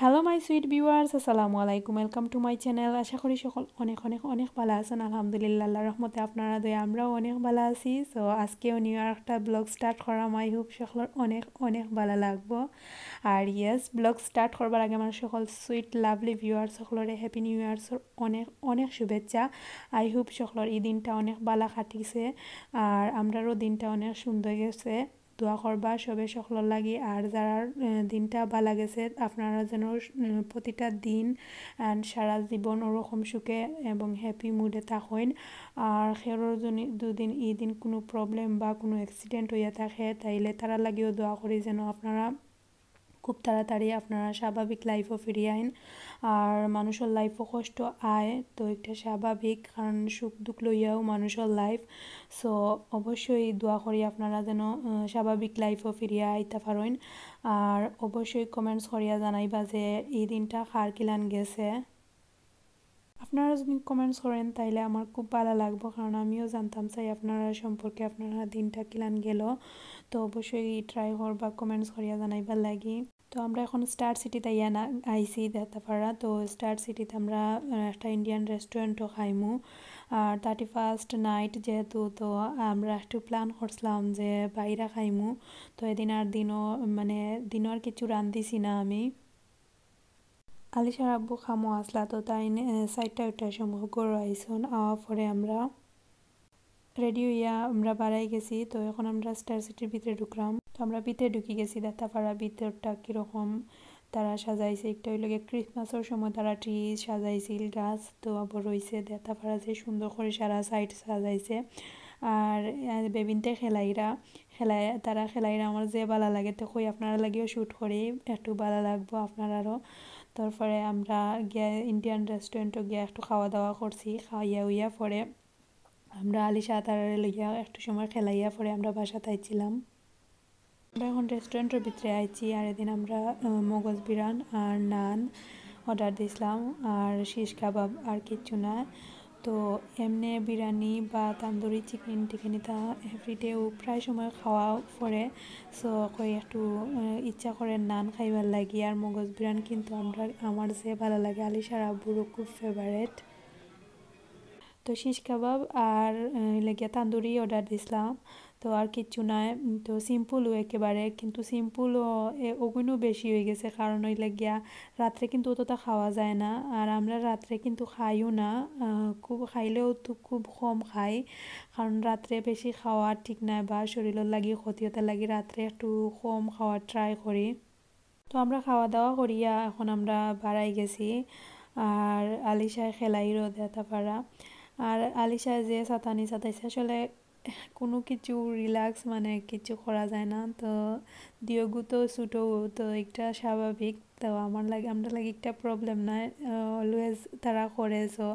Hello my sweet viewers, আসসালামু আলাইকুম। Welcome to my channel. আশা করি সকল অনেক অনেক অনেক ভালো আছেন। আলহামদুলিল্লাহ, আল্লাহর রহমতে আপনারা দয়া আমরাও অনেক ভালো আছি। সো আজকেও নিউ একটা ব্লগ স্টার্ট করাম। আই হোপ সকলের অনেক অনেক ভালো লাগবো। আর ইয়েস, ব্লগ স্টার্ট করবার আগে আমার সকল সুইট লাভলি ভিউয়ার্স সকলের হ্যাপি নিউ ইয়ার্সর অনেক অনেক শুভেচ্ছা। আই হোপ সকলের এই দিনটা অনেক ভালো কাটিছে আর আমরারও দিনটা অনেক সুন্দর গেছে। দোয়া করবা সবে সকলের লাগি। আর যারা দিনটা ভালো গেছে আপনারা যেন প্রতিটা দিন অ্যান্ড সারা জীবন ওরকম সুখে এবং হ্যাপি মুডে থাকেন। আর সেরোর জন্য দুদিন এই দিন কোনো প্রবলেম বা কোনো অ্যাক্সিডেন্ট হইয়া থাকে তাইলে তারা লাগিও দোয়া করি যেন আপনারা খুব তাড়াতাড়ি আপনারা স্বাভাবিক লাইফও ফিরিয়ে আইন। আর মানুষের লাইফও কষ্ট আয় তো একটা স্বাভাবিক, কারণ সুখ দুঃখ লইয়াও মানুষের লাইফ। সো অবশ্যই দোয়া করি আপনারা যেন স্বাভাবিক লাইফও ফিরিয়ে আইতে পারেন। আর অবশ্যই কমেন্টস করিয়া জানাইবা যে এই দিনটা কার কিলান গেছে। আপনারা যদি কমেন্টস করেন তাইলে আমার খুব ভালো লাগবে, কারণ আমিও জানতাম চাই আপনারা সম্পর্কে আপনারা দিনটা কিলান গেল। তো অবশ্যই ট্রাই করবা কমেন্টস করিয়া জানাইবার লাগি। তো আমরা এখন স্টার সিটিতে আইসি দেতাপাড়া। তো স্টার সিটিতে আমরা একটা ইন্ডিয়ান রেস্টুরেন্টও খাইমু। আর 31st নাইট যেহেতু, তো আমরা একটু প্ল্যান করছিলাম যে বাইরে খাইমু। তো এদিন আর দিনও আর কিছু রান্ধিছি না আমি। আলিশার আব্বু খামো আসলা, তো তাই 4টার সময় গরু আইসন আওয়া পরে আমরা রেডি হইয়া আমরা বাড়াই গেছি। তো এখন আমরা স্টার সিটির ভিতরে ঢুকলাম। তো আমরা ভিতরে ঢুকি গেছি দেখাপাড়া ভিতরটা কীরকম তারা সাজাইছে। একটা হইল গিয়ে ক্রিসমাসের সময় তারা ট্রি সাজাইছিল, গাছ তো আবার রয়েছে দেখাপাড়া যে সুন্দর করে সারা সাইড সাজাইছে। আর বেবিনতে তারা খেলাইরা আমার যে ভালো লাগে তো কই আপনারা লাগিও শ্যুট করি, একটু ভালো লাগবো আপনারারও। তারপরে আমরা গিয়ে ইন্ডিয়ান রেস্টুরেন্টে গিয়ে একটু খাওয়া দাওয়া করছি। খাওয়াইয়া উইয়া পরে আমরা আলিশা তারারে লইয়া একটু সময় খেলাইয়া পরে আমরা বাসাতে আইছিলাম। আমরা এখন রেস্টুরেন্টের ভিতরে আইছি। আর এদিন আমরা মগজ বিরান আর নান অর্ডার দিয়েছিলাম আর শিশ কাবাব আর কিচ্ছু না। তো এমনি বিরিয়ানি বা তান্দুরি চিকেন টিকেনিটা এভরিডেও প্রায় সময় খাওয়া পড়ে। সো কই একটু ইচ্ছা করে নান খাইবার লাগি। আর মগজ বিরান কিন্তু আমার যে ভালো লাগে, আলিশার আব্বুরও খুব ফেভারেট। তো শিশ কাবাব আর লেগিয়া তান্দুরি অর্ডার দিছিলাম। তো আর কিচ্ছু নাই। তো সিম্পলও একেবারে, কিন্তু সিম্পলও ওগুনও বেশি হয়ে গেছে, কারণ ওই লেগিয়া রাত্রে কিন্তু অতটা খাওয়া যায় না। আর আমরা রাত্রে কিন্তু খাইও না, খুব খাইলেও তো খুব কম খাই, কারণ রাত্রে বেশি খাওয়া ঠিক নাই বা শরীরের লাগি ক্ষতি হতে লাগি। রাত্রে একটু কম খাওয়ার ট্রাই করি। তো আমরা খাওয়া দাওয়া করিয়া এখন আমরা বাড়াই গেছি। আর আলিশায় খেলাইরও দেতাপাড়া। আর আলিশায় যে সাতানি সাতাইছে আসলে কোনো কিছু রিল্যাক্স কিছু করা যায় না। তো দিয়গু তো ছুটো, তো একটা স্বাভাবিক। তো আমরা লাগে একটা প্রবলেম নাই, অলওয়েজ তারা করে। সো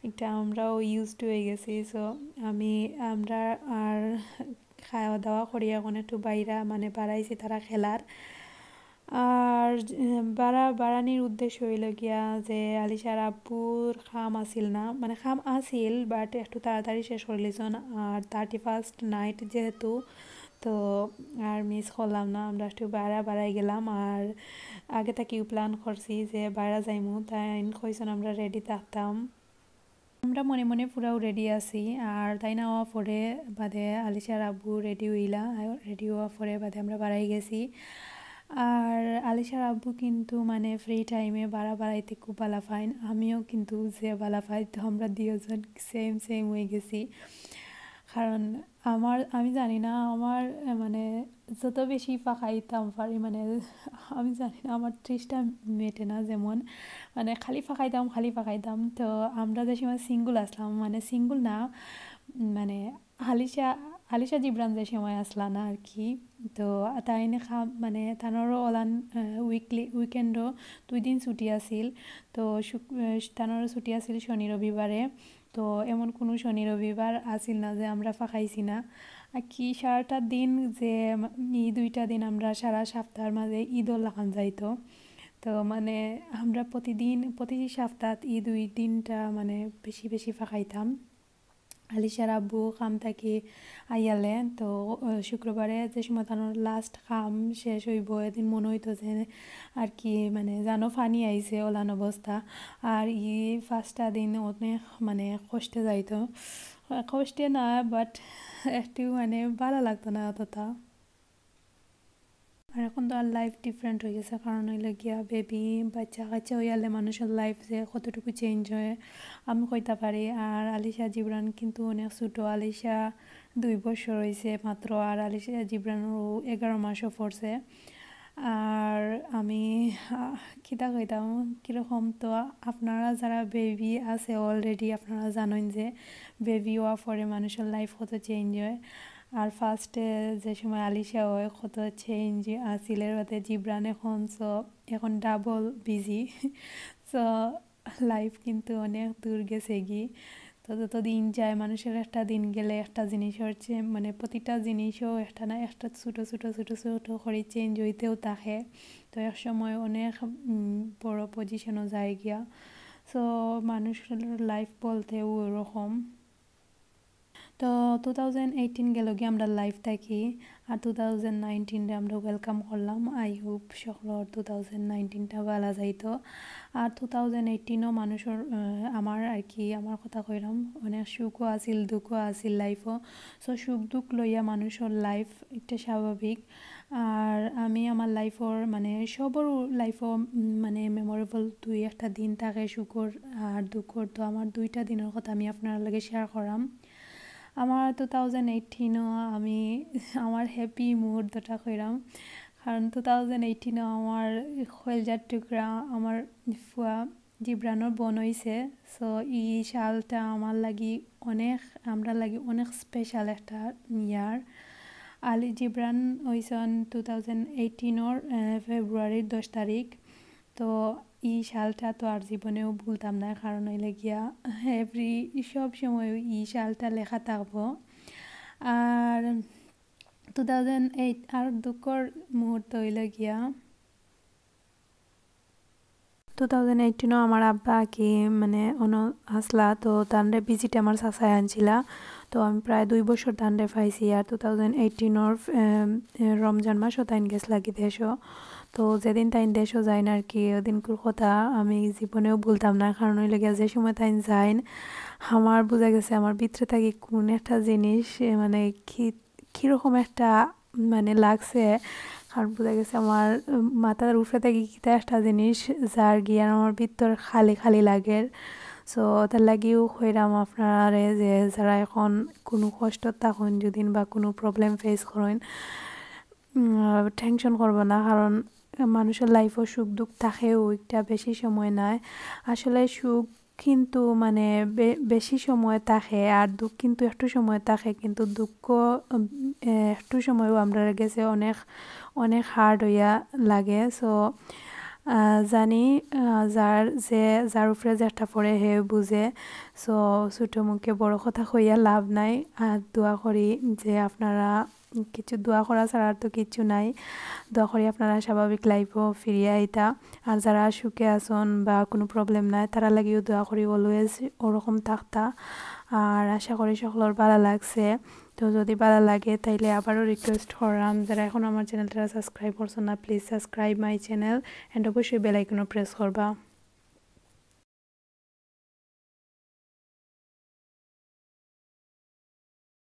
একটা আমরাও ইউজ টু হয়ে গেছি। সো আমরা আর খাওয়া দাওয়া করি এখন একটু বাইরা বাড়াইছি তারা খেলার। আর বাড়ানির উদ্দেশ্য হইল গিয়া যে আলিশার আব্বুর খাম আসিল না, খাম আসিল বাট একটু তাড়াতাড়ি শেষ করে লিছন। আর 31st নাইট যেহেতু, তো আর মিস করলাম না, আমরা একটু বাড়াই গেলাম। আর আগে থেকেও প্ল্যান করছি যে বাইরা যাইমু, তাই কইসন আমরা রেডি থাকতাম। আমরা মনে মনে পুরাও রেডি আছি। আর তাই না হওয়া পরে বাদে আলিশার আব্বু রেডি হওয়া পরে বাদে আমরা বাড়াই গেছি। আর আলিশার আব্বু কিন্তু ফ্রি টাইমে বাড়াইতে খুব ভালো পাইন, আমিও কিন্তু যে ভালো পাই। তো আমরা দুজন সেম হয়ে গেছি, কারণ আমি জানি না আমার যত বেশি পাকাইতাম পারি আমি জানি না আমার 30টা মেটে না, যেমন খালি পাকাইতাম। তো আমরা যে সময় সিঙ্গুল আসলাম, সিঙ্গুল না আলিশা জিব্রান যে সময় আসলা না আর কি। তো তাই তানোরও ওলান উইকেন্ডও 2 দিন ছুটি আছিল। তো তানোরও ছুটি আছিল শনি রবিবারে। তো এমন কোনো শনি রবিবার আসিল না যে আমরা ফাঁকাইছি না। আর কি সারাটা দিন যে এই 2টা দিন আমরা সারা সপ্তাহের মাঝে ঈদও লাগান যাইতো। তো আমরা প্রতি সপ্তাহ এই 2 দিনটা বেশি ফাঁকাইতাম। আলিশার আব্বু কাম থাকি আইয়ালে তো শুক্রবারে যে সময় তার লাস্ট কাম শেষ হইব এদিন মনে হইতো যে আর কি মানে জানো ফানি আইছে ওলান অবস্থা আর ফার্স্টটা দিন অনেক মানে কষ্টে যাইতো কষ্টে না বাট একটু মানে ভালো লাগতো না অতটা আর এখন তো আর লাইফ ডিফারেন্ট হয়ে গেছে কারণ হইলে গিয়া বেবি বাচ্চা কাচ্চা হইয়ালে মানুষের লাইফ যে কতটুকু চেঞ্জ হয় আমি কইতে পারি আর আলিশা জিবরান কিন্তু অনেক ছোটো আলিশা 2 বছর হয়েছে মাত্র আর আলিশা জিবরানও 11 মাসও পড়ছে আর আমি কিতা কইতাম কীরকম তো আপনারা যারা বেবি আছে অলরেডি আপনারা জানেন যে বেবি হওয়ার পরে মানুষের লাইফ কত চেঞ্জ হয় আর ফার্স্টে যে সময় আলিশা হয় কত চেঞ্জ আসিলের বাদে জিবরান এখন ডাবল বিজি সো লাইফ কিন্তু অনেক দূর গেছে গি তো যত দিন যায় মানুষের একটা দিন গেলে একটা জিনিস হচ্ছে মানে প্রতিটা জিনিসও একটা না একটা ছোটো ছোটো ছোটো ছোটো করে চেঞ্জ হইতেও থাকে তো এক সময় অনেক বড় পজিশনও যায় গিয়া সো মানুষের লাইফ বলতেও ওরকম তো 2018 গেল গিয়ে আমরা লাইভ থাকি আর 2019 আমরা ওয়েলকাম করলাম আই হোপ সকলের 2019টা ভালো যাইতো আর 2018ও মানুষের আমার আর কি আমার কথা কইলাম অনেক সুখও আছিল দুঃখও আছিল লাইফও সো সুখ দুঃখ লইয়া মানুষের লাইফ একটা স্বাভাবিক আর আমি আমার লাইফর মানে সবর লাইফও মানে মেমোরেবল দুই একটা দিন থাকে সুখর আর দুঃখর তো আমার 2টা দিনের কথা আমি আপনার লগে শেয়ার করাম আমার 2018ও আমি আমার হ্যাপি মুহূর্তটা কইরাম কারণ 2018ও আমার কলজার টুকরা আমার ফুয়া জিবরানোর বোন হইছে সো এই সালটা আমার লাগি আমরা লাগি অনেক স্পেশাল একটা ইয়ার আলি জিবরান হইছেন 2018ওর ফেব্রুয়ারির 10 তারিখ তো এই সালটা তো আর জীবনেও ভুলতাম না কারণ হইলে গিয়া সব সময় এই সালটা লেখা থাকবো আর 2008 আর দুঃখর মুহূর্ত হইলে গিয়া 2018ও আমার আব্বা কি মানে আসলা তো তানরে ভিজিট আমার চাচাই আনছিলা তো আমি প্রায় 2 বছর তানরে পাইছি আর 2018ওর রমজান মাসও তাইন গেছ লাগি দেশও তো যেদিন তাইন দেশও যাইন আর কি ওদিনকুর কথা আমি জীবনেও বলতাম না কারণ ওই লেগে যে সময় তাইন যাইন আমার বোঝা গেছে আমার ভিতরে থাকি কোন একটা জিনিস মানে কীরকম একটা মানে লাগছে কারণ বোঝা গেছে আমার মাথার উপরে থাকি কিতা একটা জিনিস যার গিয়ে আমার ভিতর খালি খালি লাগে সো তার লাগিও হইরাম আপনারা যে যারা এখন কোনো কষ্ট থাকুন যদিন বা কোনো প্রবলেম ফেস করেন টেনশন করবো না কারণ মানুষের লাইফও সুখ দুঃখ থাকেও একটা বেশি সময় নাই আসলে সুখ কিন্তু মানে বেশি সময় থাকে আর দুঃখ কিন্তু একটু সময় থাকে কিন্তু দুঃখ একটু সময়ও আমরা গেছে অনেক অনেক হার্ড হইয়া লাগে সো জানি যার উপরে যেটা পড়ে হে বুঝে সো ছোটো মুখে বড় কথা কইয়া লাভ নাই আর দোয়া করি যে আপনারা কিছু দোয়া করা ছাড়া তো কিছু নাই দোয়া করি আপনারা স্বাভাবিক লাইফও ফিরিয়ে আইতা আর যারা সুখে আসন বা কোনো প্রবলেম নাই তারা লাগিও দোয়া করি অলওয়েজ ওরকম থাকতা আর আশা করি সকলের ভালো লাগছে তো যদি ভালো লাগে তাইলে আবারও রিকোয়েস্ট করাম যারা এখন আমার চ্যানেলটা সাবস্ক্রাইব করছো না please subscribe my channel and অবশ্যই বেল আইকনও প্রেস করবা